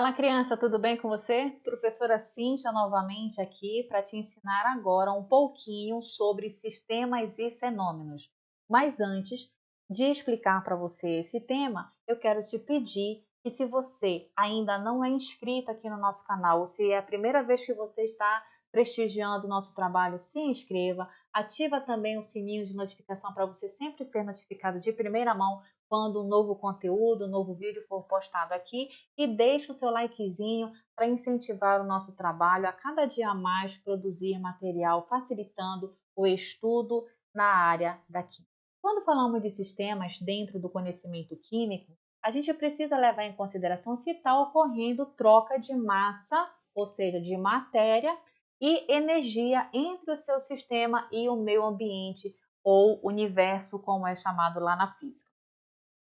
Fala, criança, tudo bem com você? Professora Cíntia novamente aqui para te ensinar agora um pouquinho sobre sistemas e fenômenos. Mas antes de explicar para você esse tema, eu quero te pedir que, se você ainda não é inscrito aqui no nosso canal, ou se é a primeira vez que você está prestigiando o nosso trabalho, se inscreva, ativa também o sininho de notificação para você sempre ser notificado de primeira mão quando um novo conteúdo, um novo vídeo for postado aqui, e deixe o seu likezinho para incentivar o nosso trabalho a cada dia mais produzir material facilitando o estudo na área da química. Quando falamos de sistemas dentro do conhecimento químico, a gente precisa levar em consideração se está ocorrendo troca de massa, ou seja, de matéria e energia entre o seu sistema e o meio ambiente ou universo, como é chamado lá na física.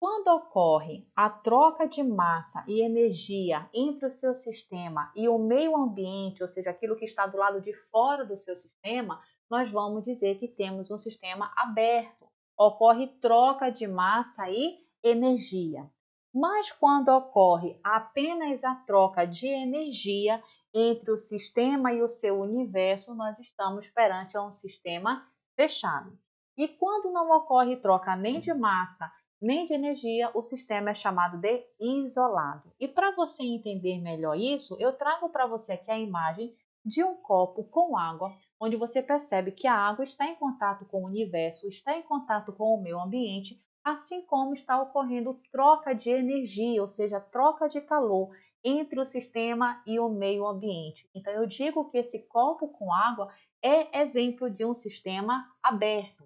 Quando ocorre a troca de massa e energia entre o seu sistema e o meio ambiente, ou seja, aquilo que está do lado de fora do seu sistema, nós vamos dizer que temos um sistema aberto. Ocorre troca de massa e energia. Mas quando ocorre apenas a troca de energia entre o sistema e o seu universo, nós estamos perante um sistema fechado. E quando não ocorre troca nem de massa nem de energia, o sistema é chamado de isolado. E para você entender melhor isso, eu trago para você aqui a imagem de um copo com água, onde você percebe que a água está em contato com o universo, está em contato com o meio ambiente, assim como está ocorrendo troca de energia, ou seja, troca de calor entre o sistema e o meio ambiente. Então, eu digo que esse copo com água é exemplo de um sistema aberto.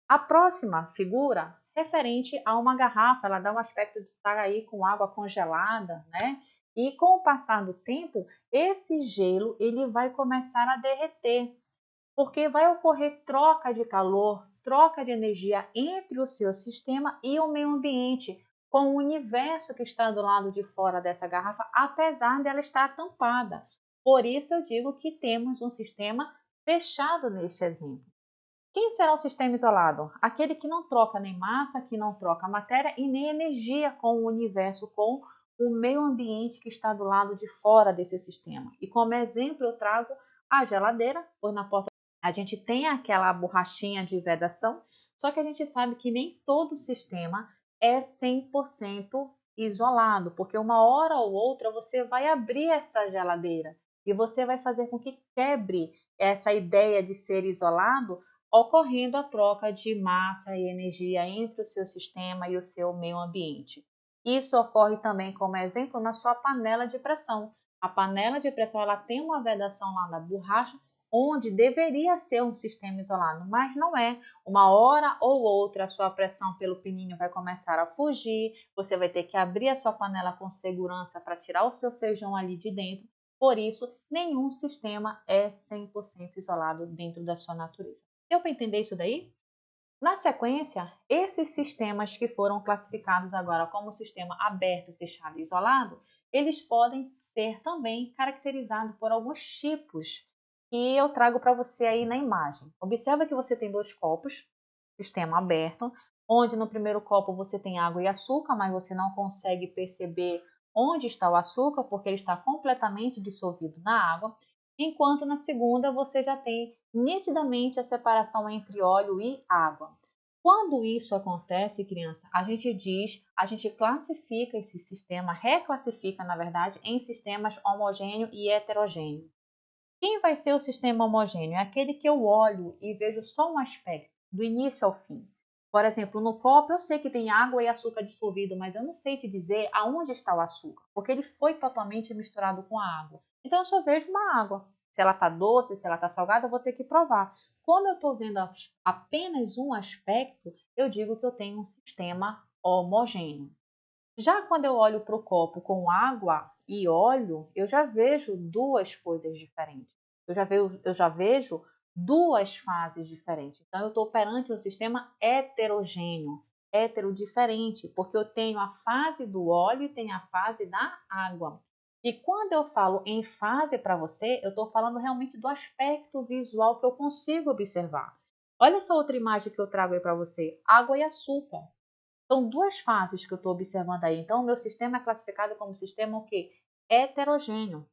A próxima figura, referente a uma garrafa, ela dá um aspecto de estar aí com água congelada, né? E com o passar do tempo, esse gelo ele vai começar a derreter, porque vai ocorrer troca de calor, troca de energia entre o seu sistema e o meio ambiente, com o universo que está do lado de fora dessa garrafa, apesar dela estar tampada. Por isso eu digo que temos um sistema fechado neste exemplo. Quem será o sistema isolado? Aquele que não troca nem massa, que não troca matéria e nem energia com o universo, com o meio ambiente que está do lado de fora desse sistema. E como exemplo eu trago a geladeira, pois na porta a gente tem aquela borrachinha de vedação, só que a gente sabe que nem todo sistema é 100% isolado, porque uma hora ou outra você vai abrir essa geladeira e você vai fazer com que quebre essa ideia de ser isolado, ocorrendo a troca de massa e energia entre o seu sistema e o seu meio ambiente. Isso ocorre também, como exemplo, na sua panela de pressão. A panela de pressão ela tem uma vedação lá na borracha, onde deveria ser um sistema isolado, mas não é. Uma hora ou outra, a sua pressão pelo pininho vai começar a fugir, você vai ter que abrir a sua panela com segurança para tirar o seu feijão ali de dentro. Por isso, nenhum sistema é 100% isolado dentro da sua natureza. Deu para entender isso daí? Na sequência, esses sistemas que foram classificados agora como sistema aberto, fechado e isolado, eles podem ser também caracterizados por alguns tipos que eu trago para você aí na imagem. Observa que você tem dois copos, sistema aberto, onde no primeiro copo você tem água e açúcar, mas você não consegue perceber onde está o açúcar, porque ele está completamente dissolvido na água, enquanto na segunda você já tem nitidamente a separação entre óleo e água. Quando isso acontece, criança, a gente classifica esse sistema, reclassifica, na verdade, em sistemas homogêneo e heterogêneo. Quem vai ser o sistema homogêneo? É aquele que eu olho e vejo só um aspecto, do início ao fim. Por exemplo, no copo eu sei que tem água e açúcar dissolvido, mas eu não sei te dizer aonde está o açúcar, porque ele foi totalmente misturado com a água. Então eu só vejo uma água. Se ela está doce, se ela está salgada, eu vou ter que provar. Como eu estou vendo apenas um aspecto, eu digo que eu tenho um sistema homogêneo. Já quando eu olho para o copo com água e óleo, eu já vejo duas coisas diferentes. Eu já vejo duas fases diferentes. Então, eu estou perante um sistema heterogêneo, heterodiferente, porque eu tenho a fase do óleo e tenho a fase da água. E quando eu falo em fase para você, eu estou falando realmente do aspecto visual que eu consigo observar. Olha essa outra imagem que eu trago aí para você: água e açúcar. São duas fases que eu estou observando aí. Então, o meu sistema é classificado como sistema o quê? heterogêneo.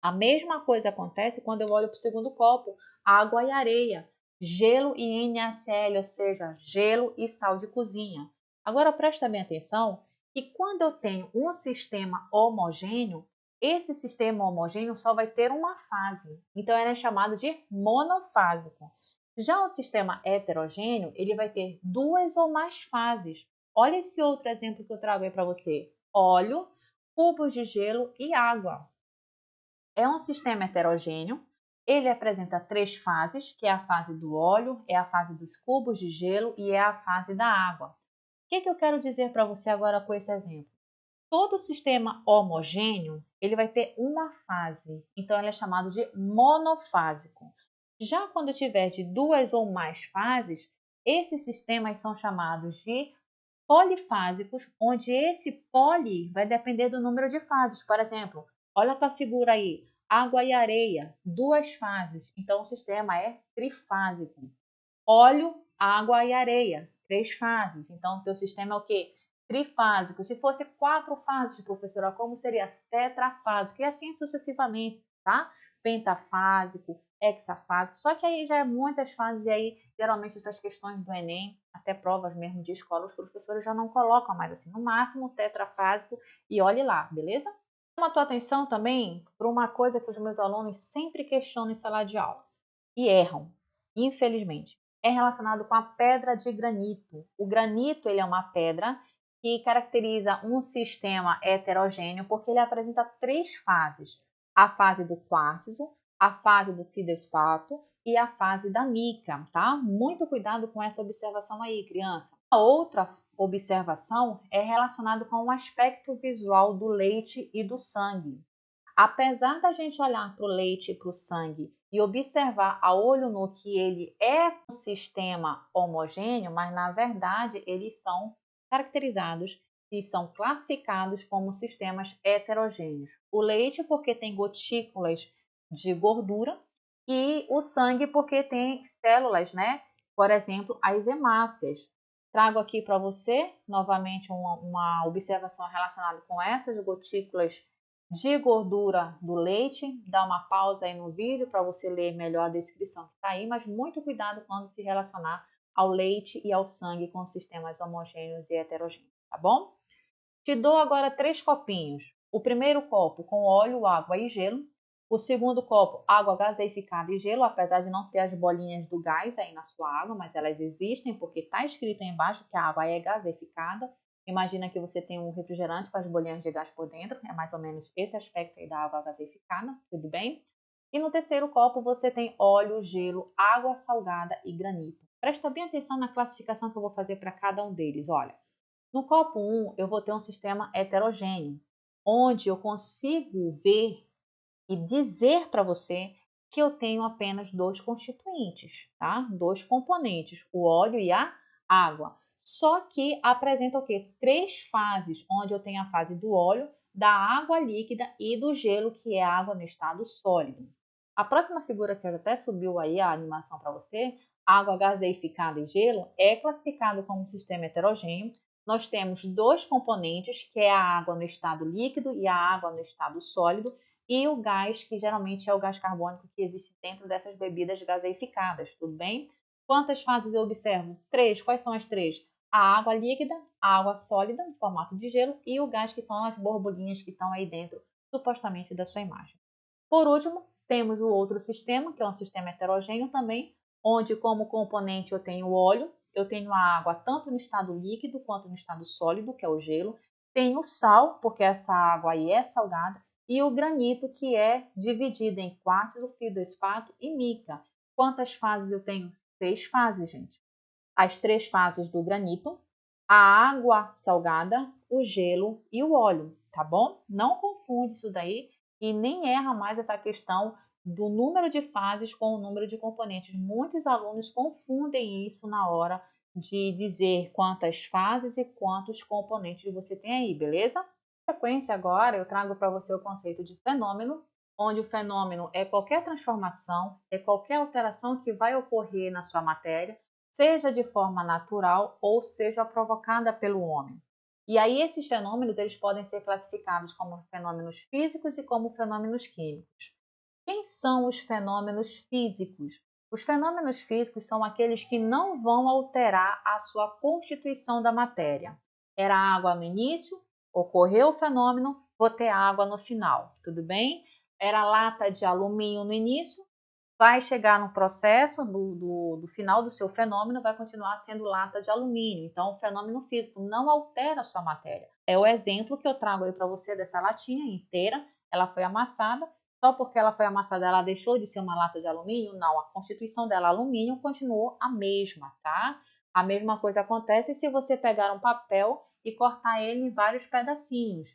A mesma coisa acontece quando eu olho para o segundo copo, água e areia, gelo e NaCl, ou seja, gelo e sal de cozinha. Agora presta bem atenção que quando eu tenho um sistema homogêneo, esse sistema homogêneo só vai ter uma fase, então ele é chamado de monofásico. Já o sistema heterogêneo, ele vai ter duas ou mais fases. Olha esse outro exemplo que eu trago aí para você. Óleo, cubos de gelo e água. É um sistema heterogêneo, ele apresenta três fases, que é a fase do óleo, é a fase dos cubos de gelo e é a fase da água. O que eu quero dizer para você agora com esse exemplo? Todo sistema homogêneo, ele vai ter uma fase, então ele é chamado de monofásico. Já quando tiver de duas ou mais fases, esses sistemas são chamados de polifásicos, onde esse poli vai depender do número de fases. Por exemplo, olha a tua figura aí, água e areia, duas fases, então o sistema é trifásico. Óleo, água e areia, três fases, então o teu sistema é o quê? Trifásico. Se fosse quatro fases, professora, como seria? Tetrafásico, e assim sucessivamente, tá? Pentafásico, hexafásico, só que aí já é muitas fases e aí geralmente outras questões do Enem, até provas mesmo de escola, os professores já não colocam mais assim, no máximo tetrafásico e olhe lá, beleza? Chama a tua atenção também para uma coisa que os meus alunos sempre questionam em sala de aula e erram, infelizmente. É relacionado com a pedra de granito. O granito ele é uma pedra que caracteriza um sistema heterogêneo porque ele apresenta três fases. A fase do quartzo, a fase do feldespato e a fase da mica, tá? Muito cuidado com essa observação aí, criança. A outra observação é relacionada com o aspecto visual do leite e do sangue. Apesar da gente olhar para o leite e para o sangue e observar a olho nu que ele é um sistema homogêneo, mas na verdade eles são caracterizados e são classificados como sistemas heterogêneos. O leite porque tem gotículas de gordura e o sangue porque tem células, né? Por exemplo, as hemácias. Trago aqui para você novamente uma observação relacionada com essas gotículas de gordura do leite. Dá uma pausa aí no vídeo para você ler melhor a descrição que está aí, mas muito cuidado quando se relacionar ao leite e ao sangue com sistemas homogêneos e heterogêneos, tá bom? Te dou agora três copinhos. O primeiro copo com óleo, água e gelo. O segundo copo, água gaseificada e gelo, apesar de não ter as bolinhas do gás aí na sua água, mas elas existem porque está escrito aí embaixo que a água é gaseificada. Imagina que você tem um refrigerante com as bolinhas de gás por dentro, é mais ou menos esse aspecto aí da água gaseificada, tudo bem? E no terceiro copo você tem óleo, gelo, água salgada e granito. Presta bem atenção na classificação que eu vou fazer para cada um deles, olha. No copo 1, eu vou ter um sistema heterogêneo, onde eu consigo ver e dizer para você que eu tenho apenas dois constituintes, tá? Dois componentes, o óleo e a água. Só que apresenta o quê? Três fases, onde eu tenho a fase do óleo, da água líquida e do gelo, que é a água no estado sólido. A próxima figura que até subiu aí a animação para você, água gaseificada e gelo, é classificado como um sistema heterogêneo. Nós temos dois componentes, que é a água no estado líquido e a água no estado sólido, e o gás, que geralmente é o gás carbônico que existe dentro dessas bebidas gaseificadas, tudo bem? Quantas fases eu observo? Três. Quais são as três? A água líquida, a água sólida, em formato de gelo, e o gás, que são as borbulhinhas que estão aí dentro, supostamente, da sua imagem. Por último, temos o outro sistema, que é um sistema heterogêneo também, onde como componente eu tenho o óleo, eu tenho a água tanto no estado líquido quanto no estado sólido, que é o gelo, tenho o sal, porque essa água aí é salgada, e o granito, que é dividido em quartzo, feldespato e mica. Quantas fases eu tenho? 6 fases, gente. As 3 fases do granito, a água salgada, o gelo e o óleo, tá bom? Não confunde isso daí e nem erra mais essa questão do número de fases com o número de componentes. Muitos alunos confundem isso na hora de dizer quantas fases e quantos componentes você tem aí, beleza? Na sequência, agora, eu trago para você o conceito de fenômeno, onde o fenômeno é qualquer transformação, é qualquer alteração que vai ocorrer na sua matéria, seja de forma natural ou seja provocada pelo homem. E aí esses fenômenos eles podem ser classificados como fenômenos físicos e como fenômenos químicos. Quem são os fenômenos físicos? Os fenômenos físicos são aqueles que não vão alterar a sua constituição da matéria. Era água no início, ocorreu o fenômeno, vou ter água no final, tudo bem? Era lata de alumínio no início, vai chegar no processo do final do seu fenômeno, vai continuar sendo lata de alumínio. Então, o fenômeno físico não altera a sua matéria. É o exemplo que eu trago aí para você dessa latinha inteira, ela foi amassada, só porque ela foi amassada, ela deixou de ser uma lata de alumínio? Não, a constituição dela, alumínio, continuou a mesma, tá? A mesma coisa acontece se você pegar um papel e cortar ele em vários pedacinhos.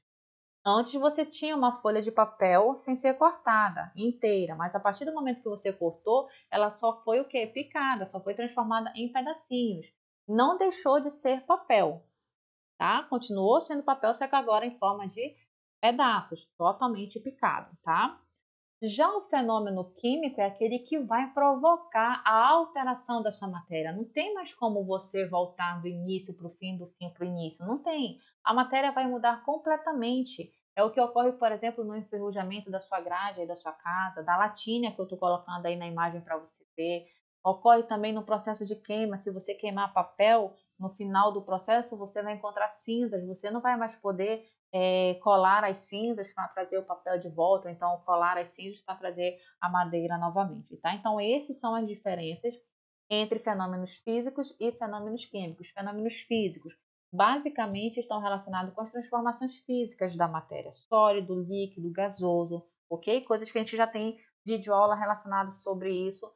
Antes você tinha uma folha de papel sem ser cortada, inteira, mas a partir do momento que você cortou, ela só foi o quê? Picada, só foi transformada em pedacinhos. Não deixou de ser papel, tá? Continuou sendo papel, só que agora em forma de pedaços, totalmente picado, tá? Já o fenômeno químico é aquele que vai provocar a alteração da sua matéria. Não tem mais como você voltar do início para o fim, do fim para o início. Não tem. A matéria vai mudar completamente. É o que ocorre, por exemplo, no enferrujamento da sua grade, da sua casa, da latinha que eu estou colocando aí na imagem para você ver. Ocorre também no processo de queima. Se você queimar papel, no final do processo você vai encontrar cinzas. Você não vai mais poder colar as cinzas para trazer o papel de volta, ou então colar as cinzas para trazer a madeira novamente, tá? Então, essas são as diferenças entre fenômenos físicos e fenômenos químicos. Fenômenos físicos, basicamente, estão relacionados com as transformações físicas da matéria, sólido, líquido, gasoso, ok? Coisas que a gente já tem videoaula relacionada sobre isso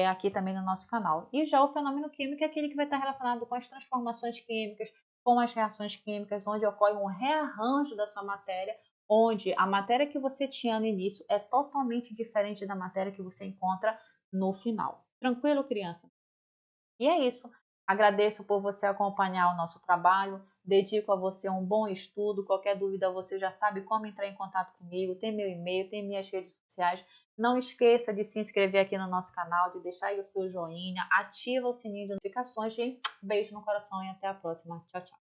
aqui também no nosso canal. E já o fenômeno químico é aquele que vai estar relacionado com as transformações químicas, com as reações químicas, onde ocorre um rearranjo da sua matéria, onde a matéria que você tinha no início é totalmente diferente da matéria que você encontra no final. Tranquilo, criança? E é isso. Agradeço por você acompanhar o nosso trabalho. Dedico a você um bom estudo. Qualquer dúvida, você já sabe como entrar em contato comigo. Tem meu e-mail, tem minhas redes sociais. Não esqueça de se inscrever aqui no nosso canal, de deixar aí o seu joinha, ativa o sininho de notificações. E beijo no coração e até a próxima. Tchau, tchau.